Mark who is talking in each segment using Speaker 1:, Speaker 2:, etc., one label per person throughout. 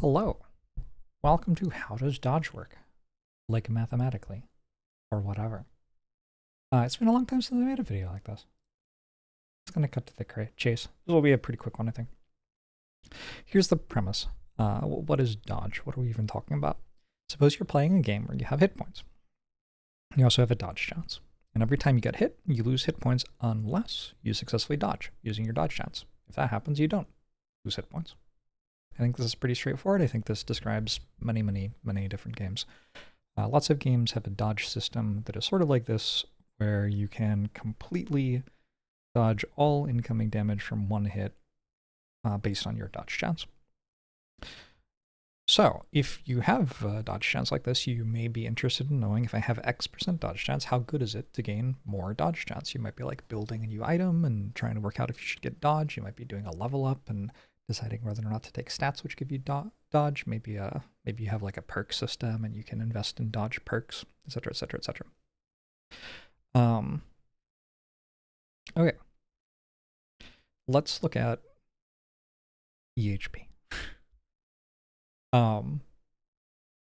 Speaker 1: Hello, welcome to How Does Dodge Work? Like mathematically, or whatever. It's been a long time since I made a video like this. It's going to cut to the chase. This will be a pretty quick one, I think. Here's the premise. What is dodge? What are we even talking about? Suppose you're playing a game where you have hit points. You also have a dodge chance. And every time you get hit, you lose hit points unless you successfully dodge using your dodge chance. If that happens, you don't lose hit points. I think this is pretty straightforward. I think this describes many different games. Lots of games have a dodge system that is sort of like this, where you can completely dodge all incoming damage from one hit based on your dodge chance. So if you have a dodge chance like this, you may be interested in knowing, if I have X% dodge chance, how good is it to gain more dodge chance? You might be like building a new item and trying to work out if you should get dodge. You might be doing a level up and deciding whether or not to take stats which give you dodge. Maybe you have like a perk system and you can invest in dodge perks, etc., etc., etc. Okay, let's look at EHP.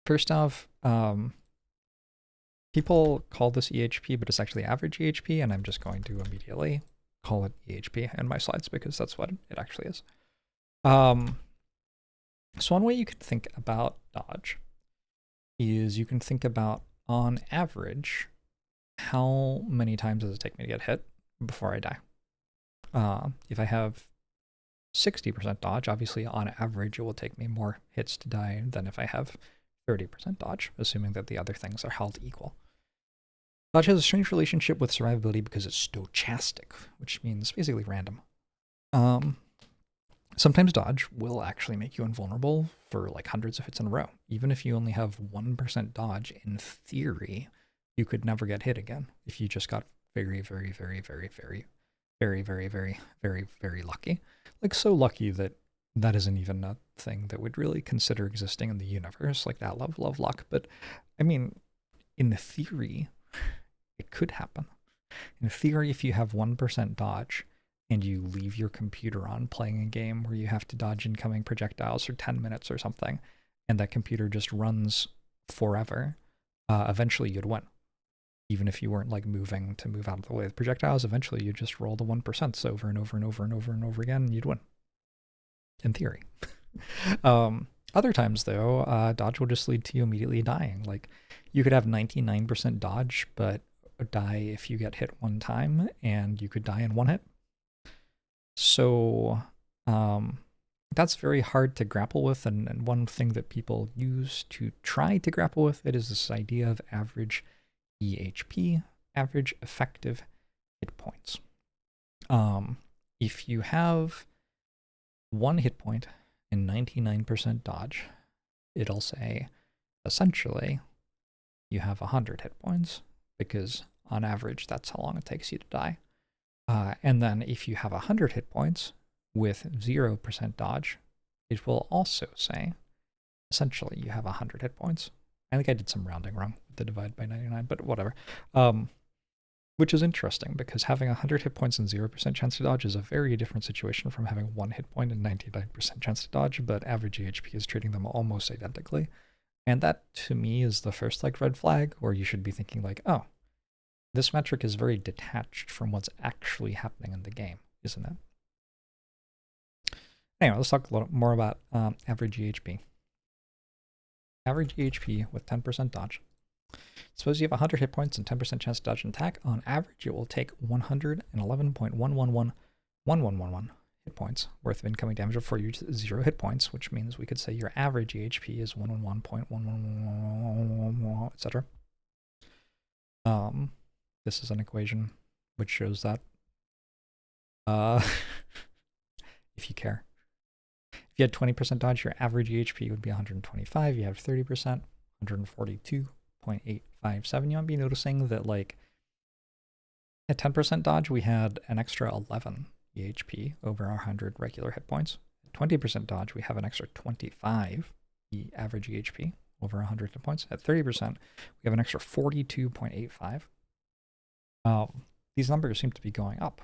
Speaker 1: First off, people call this EHP, but it's actually average EHP, and I'm just going to immediately call it EHP in my slides because that's what it actually is. So one way you can think about dodge is you can think about, on average, how many times does it take me to get hit before I die? If I have 60% dodge, obviously on average it will take me more hits to die than if I have 30% dodge, assuming that the other things are held equal. Dodge has a strange relationship with survivability because it's stochastic, which means basically random. Sometimes dodge will actually make you invulnerable for like hundreds of hits in a row. Even if you only have 1% dodge, in theory, you could never get hit again if you just got very lucky. Like so lucky that that isn't even a thing that would really consider existing in the universe, like that level of luck. But I mean, in theory, it could happen. In theory, if you have 1% dodge and you leave your computer on playing a game where you have to dodge incoming projectiles for 10 minutes or something, and that computer just runs forever, eventually you'd win. Even if you weren't like moving to move out of the way of projectiles, eventually you just roll the 1% over and over and over and over and over again, and you'd win. In theory. Other times, though, dodge will just lead to you immediately dying. Like, you could have 99% dodge, but die if you get hit one time, and you could die in one hit. So, that's very hard to grapple with, and one thing that people use to try to grapple with it is this idea of average EHP, average effective hit points. If you have 1 hit point and 99% dodge, it'll say, essentially, you have 100 hit points, because on average, that's how long it takes you to die. And then if you have 100 hit points with 0% dodge, it will also say, essentially, you have 100 hit points. I think I did some rounding wrong with the divide by 99, but whatever. Which is interesting, because having 100 hit points and 0% chance to dodge is a very different situation from having 1 hit point and 99% chance to dodge, but average EHP is treating them almost identically. And that, to me, is the first like red flag, where you should be thinking like, oh, this metric is very detached from what's actually happening in the game, isn't it? Anyway, let's talk a little more about average EHP. Average EHP with 10% dodge. Suppose you have 100 hit points and 10% chance to dodge an attack. On average, it will take 111.1111111 hit points worth of incoming damage before you reach 0 hit points, which means we could say your average EHP is 111.111, etc. This is an equation which shows that. If you care. If you had 20% dodge, your average EHP would be 125. You have 30%, 142.857. You might be noticing that, like, at 10% dodge, we had an extra 11 EHP over our 100 regular hit points. At 20% dodge, we have an extra 25 average EHP over 100 hit points. At 30%, we have an extra 42.85. These numbers seem to be going up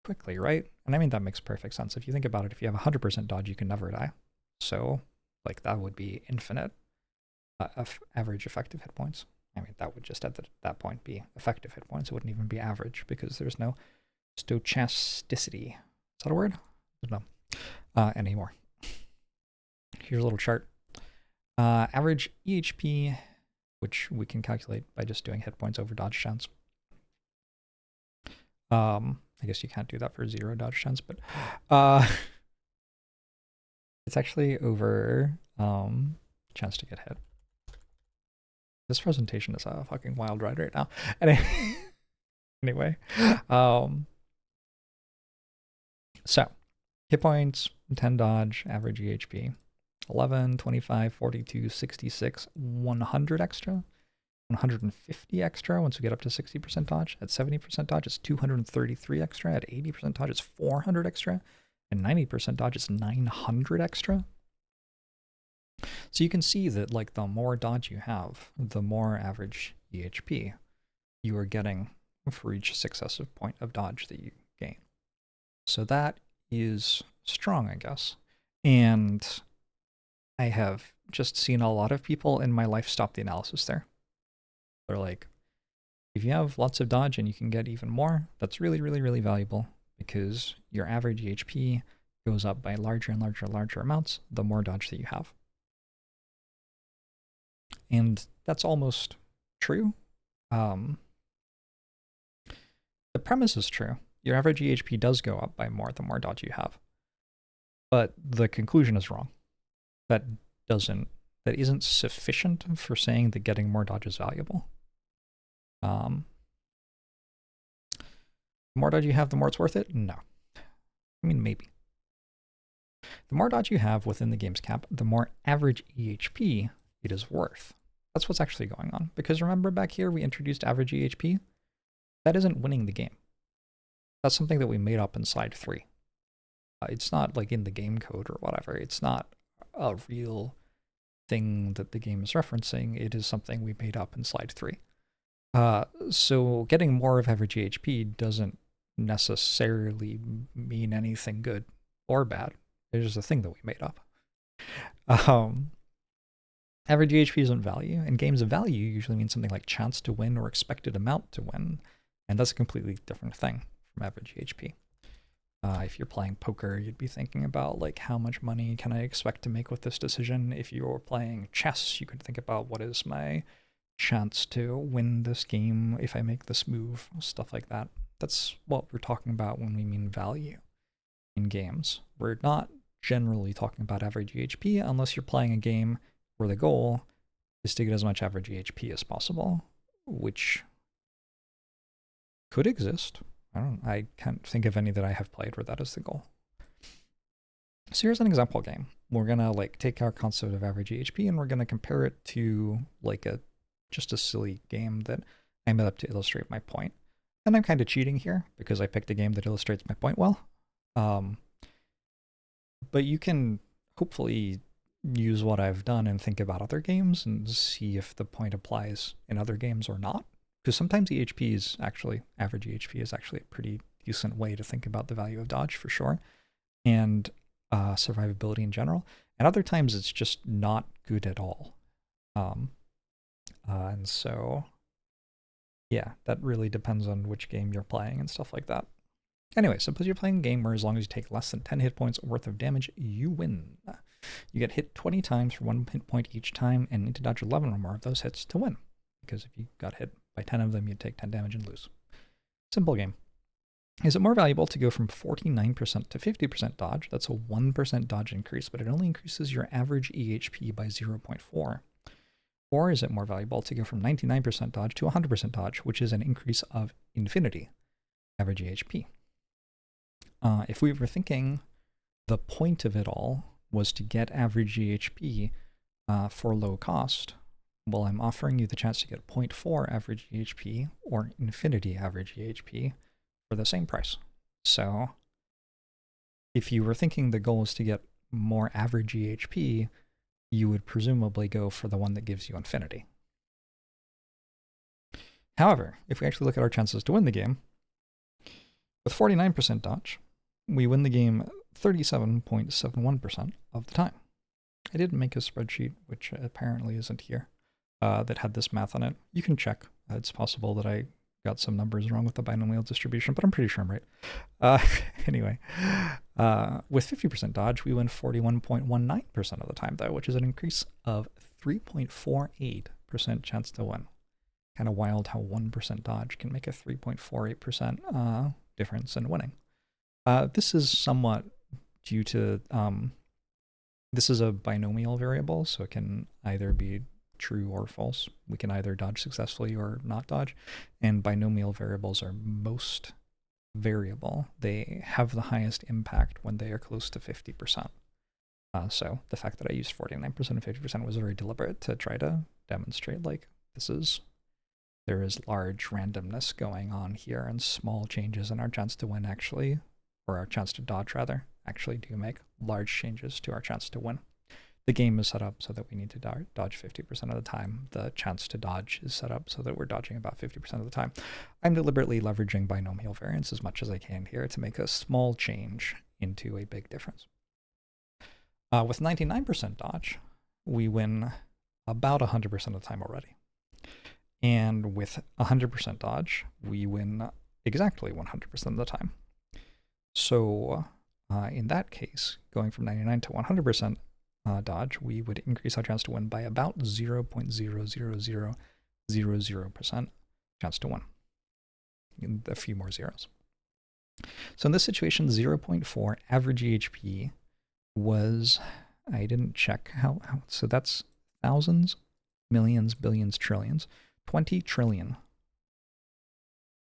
Speaker 1: quickly, right? And I mean, that makes perfect sense. If you think about it, if you have 100% dodge, you can never die. So Like that would be infinite average effective hit points. I mean, that would just at that point be effective hit points. It wouldn't even be average because there's no stochasticity. Is that a word? No. Anymore. Here's a little chart. Average EHP, which we can calculate by just doing hit points over dodge chance. I guess you can't do that for 0 dodge chance, but it's actually over chance to get hit. This presentation is a fucking wild ride right now. Anyway, so hit points, 10 dodge, average EHP, 11, 25, 42, 66, 100 extra, 150 extra once we get up to 60% dodge. At 70% dodge, it's 233 extra. At 80% dodge, it's 400 extra. And 90% dodge, it's 900 extra. So you can see that like the more dodge you have, the more average EHP you are getting for each successive point of dodge that you gain. So that is strong, I guess. And I have just seen a lot of people in my life stop the analysis there. They're like, if you have lots of dodge and you can get even more, that's really, really, really valuable because your average EHP goes up by larger and larger amounts the more dodge that you have. And that's almost true. The premise is true. Your average EHP does go up by more the more dodge you have. But the conclusion is wrong. That isn't sufficient for saying that getting more dodge is valuable. The more dodge you have, the more it's worth it? No. I mean, maybe. The more dodge you have within the game's cap, the more average EHP it is worth. That's what's actually going on. Because remember back here, we introduced average EHP? That isn't winning the game. That's something that we made up in slide 3. It's not like in the game code or whatever. It's not a real thing that the game is referencing. It is something we made up in slide 3. So getting more of average EHP doesn't necessarily mean anything good or bad. It's just a thing that we made up. Average EHP isn't value, and games of value usually means something like chance to win or expected amount to win, and that's a completely different thing from average EHP. If you're playing poker, you'd be thinking about like how much money can I expect to make with this decision. If you're playing chess, you could think about what is my chance to win this game if I make this move, stuff like that. That's what we're talking about when we mean value in games. We're not generally talking about average EHP unless you're playing a game where the goal is to get as much average EHP as possible, which could exist. I can't think of any that I have played where that is the goal. So here's an example game. We're gonna like take our concept of average EHP and we're gonna compare it to like just a silly game that I made up to illustrate my point. And I'm kind of cheating here because I picked a game that illustrates my point well. But you can hopefully use what I've done and think about other games and see if the point applies in other games or not. Because sometimes average EHP is actually a pretty decent way to think about the value of dodge for sure, and survivability in general. And other times it's just not good at all. And so, yeah, that really depends on which game you're playing and stuff like that. Anyway, suppose you're playing a game where as long as you take less than 10 hit points worth of damage, you win. You get hit 20 times for 1 hit point each time and need to dodge 11 or more of those hits to win. Because if you got hit by 10 of them, you'd take 10 damage and lose. Simple game. Is it more valuable to go from 49% to 50% dodge? That's a 1% dodge increase, but it only increases your average EHP by 0.4. Or is it more valuable to go from 99% dodge to 100% dodge, which is an increase of infinity average EHP? If we were thinking the point of it all was to get average EHP for low cost, well, I'm offering you the chance to get 0.4 average EHP or infinity average EHP for the same price. So if you were thinking the goal is to get more average EHP, you would presumably go for the one that gives you infinity. However, if we actually look at our chances to win the game, with 49% dodge, we win the game 37.71% of the time. I did make a spreadsheet, which apparently isn't here, that had this math on it. You can check. It's possible that I got some numbers wrong with the binomial distribution, but I'm pretty sure I'm right. Anyway, with 50% dodge, we win 41.19% of the time, though, which is an increase of 3.48% chance to win. Kind of wild how 1% dodge can make a 3.48% difference in winning. This is somewhat due to, this is a binomial variable, so it can either be true or false. We can either dodge successfully or not dodge, and binomial variables are most variable. They have the highest impact when they are close to 50%. So the fact that I used 49% and 50% was very deliberate to try to demonstrate, like, there is large randomness going on here, and small changes in our chance to win actually, or our chance to dodge rather, actually do make large changes to our chance to win. The game is set up so that we need to dodge 50% of the time. The chance to dodge is set up so that we're dodging about 50% of the time. I'm deliberately leveraging binomial variance as much as I can here to make a small change into a big difference. With 99% dodge, we win about 100% of the time already. And with 100% dodge, we win exactly 100% of the time. So in that case, going from 99 to 100% dodge, we would increase our chance to win by about 0.00000% chance to win. A few more zeros. So in this situation, 0.4 average EHP was, I didn't check how, so that's thousands, millions, billions, trillions, 20 trillion,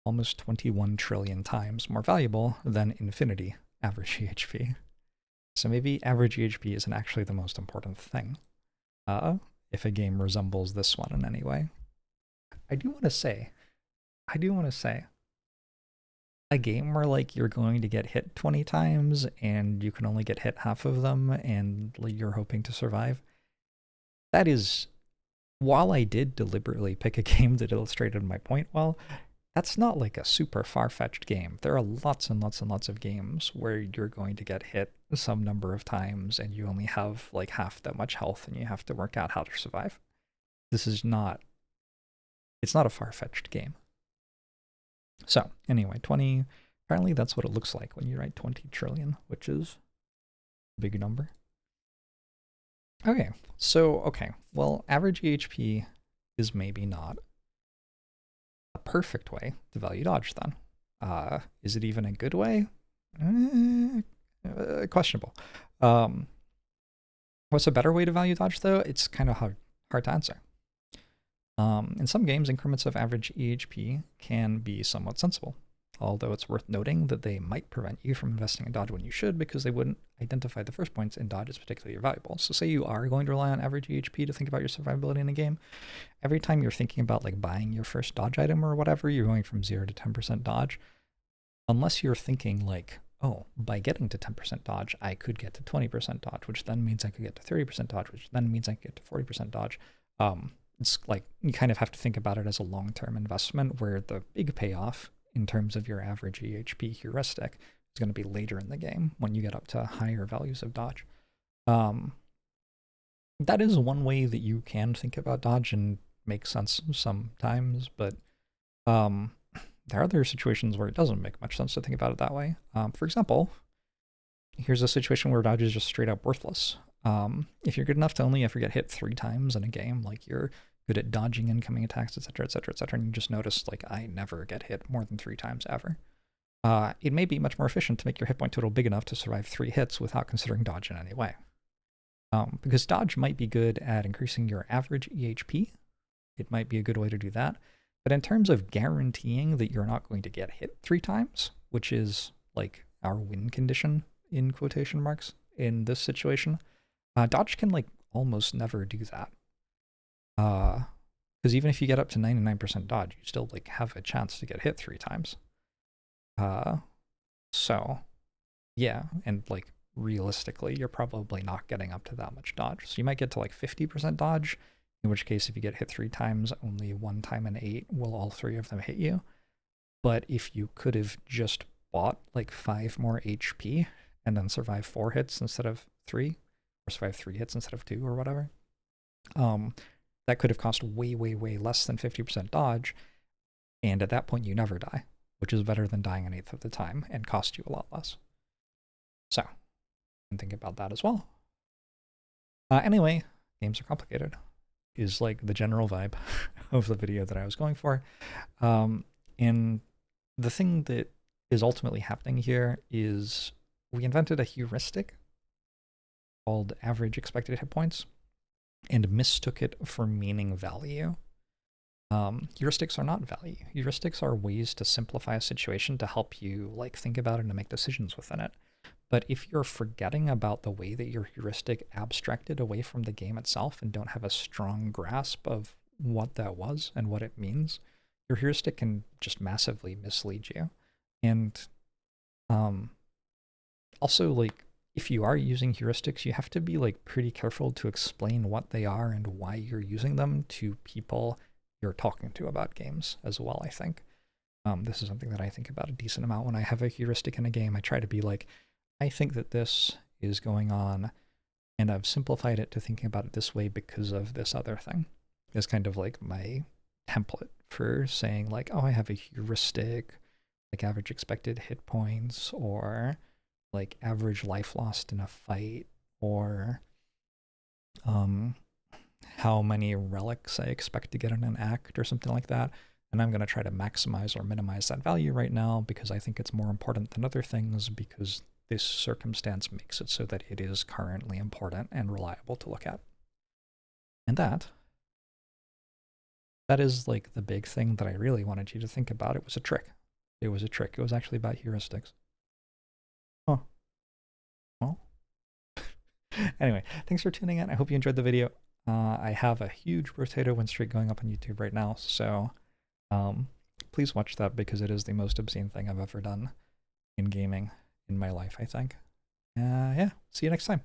Speaker 1: almost 21 trillion times more valuable than infinity average EHP. So maybe average EHP isn't actually the most important thing, if a game resembles this one in any way. I do want to say, a game where like you're going to get hit 20 times and you can only get hit half of them and you're hoping to survive, that is, while I did deliberately pick a game that illustrated my point well, that's not like a super far-fetched game. There are lots and lots and lots of games where you're going to get hit some number of times and you only have like half that much health and you have to work out how to survive. This is not, it's not a far-fetched game. So anyway, 20, apparently that's what it looks like when you write 20 trillion, which is a big number. Okay, so, well, average EHP is maybe not a perfect way to value dodge then. Is it even a good way? Questionable. What's a better way to value dodge though? It's kind of hard to answer. In some games, increments of average EHP can be somewhat sensible, although it's worth noting that they might prevent you from investing in dodge when you should because they wouldn't identify the first points in dodge as particularly valuable. So say you are going to rely on average EHP to think about your survivability in a game, every time you're thinking about like buying your first dodge item or whatever, you're going from 0 to 10% dodge, unless you're thinking like, oh, by getting to 10% dodge, I could get to 20% dodge, which then means I could get to 30% dodge, which then means I could get to 40% dodge. It's like you kind of have to think about it as a long-term investment where the big payoff in terms of your average EHP heuristic is going to be later in the game when you get up to higher values of dodge. That is one way that you can think about dodge and make sense sometimes, but there are other situations where it doesn't make much sense to think about it that way. For example, here's a situation where dodge is just straight up worthless. If you're good enough to only ever get hit 3 times in a game, like you're good at dodging incoming attacks, etc., etc., etc., and you just notice, like, I never get hit more than 3 times ever, it may be much more efficient to make your hit point total big enough to survive 3 hits without considering dodge in any way. Because dodge might be good at increasing your average EHP. It might be a good way to do that. But in terms of guaranteeing that you're not going to get hit 3 times, which is like our win condition in quotation marks in this situation, dodge can like almost never do that. Because even if you get up to 99% dodge, you still like have a chance to get hit 3 times. So yeah, and like realistically, you're probably not getting up to that much dodge. So you might get to like 50% dodge, in which case if you get hit 3 times, only 1 time in 8 will all 3 of them hit you. But if you could have just bought like 5 more HP and then survive 4 hits instead of 3, or survive 3 hits instead of 2 or whatever. That could have cost way, way, way less than 50% dodge, and at that point you never die, which is better than dying an eighth of the time and cost you a lot less. So, you can think about that as well. Anyway, games are complicated, is like the general vibe of the video that I was going for. And the thing that is ultimately happening here is we invented a heuristic called average expected hit points and mistook it for meaning value. Heuristics are not value. Heuristics are ways to simplify a situation to help you like think about it and to make decisions within it. But if you're forgetting about the way that your heuristic abstracted away from the game itself and don't have a strong grasp of what that was and what it means, your heuristic can just massively mislead you. And also, like, if you are using heuristics, you have to be like pretty careful to explain what they are and why you're using them to people you're talking to about games as well, I think. This is something that I think about a decent amount when I have a heuristic in a game. I try to be like, I think that this is going on, and I've simplified it to thinking about it this way because of this other thing. It's kind of like my template for saying like, oh, I have a heuristic, like average expected hit points, or like average life lost in a fight, or how many relics I expect to get in an act or something like that. And I'm going to try to maximize or minimize that value right now because I think it's more important than other things, because this circumstance makes it so that it is currently important and reliable to look at. And that is like the big thing that I really wanted you to think about. It was a trick. It was a trick. It was actually about heuristics. Oh. Well. Anyway, thanks for tuning in. I hope you enjoyed the video. I have a huge potato win streak going up on YouTube right now, so please watch that because it is the most obscene thing I've ever done in gaming in my life, I think. Yeah, see you next time.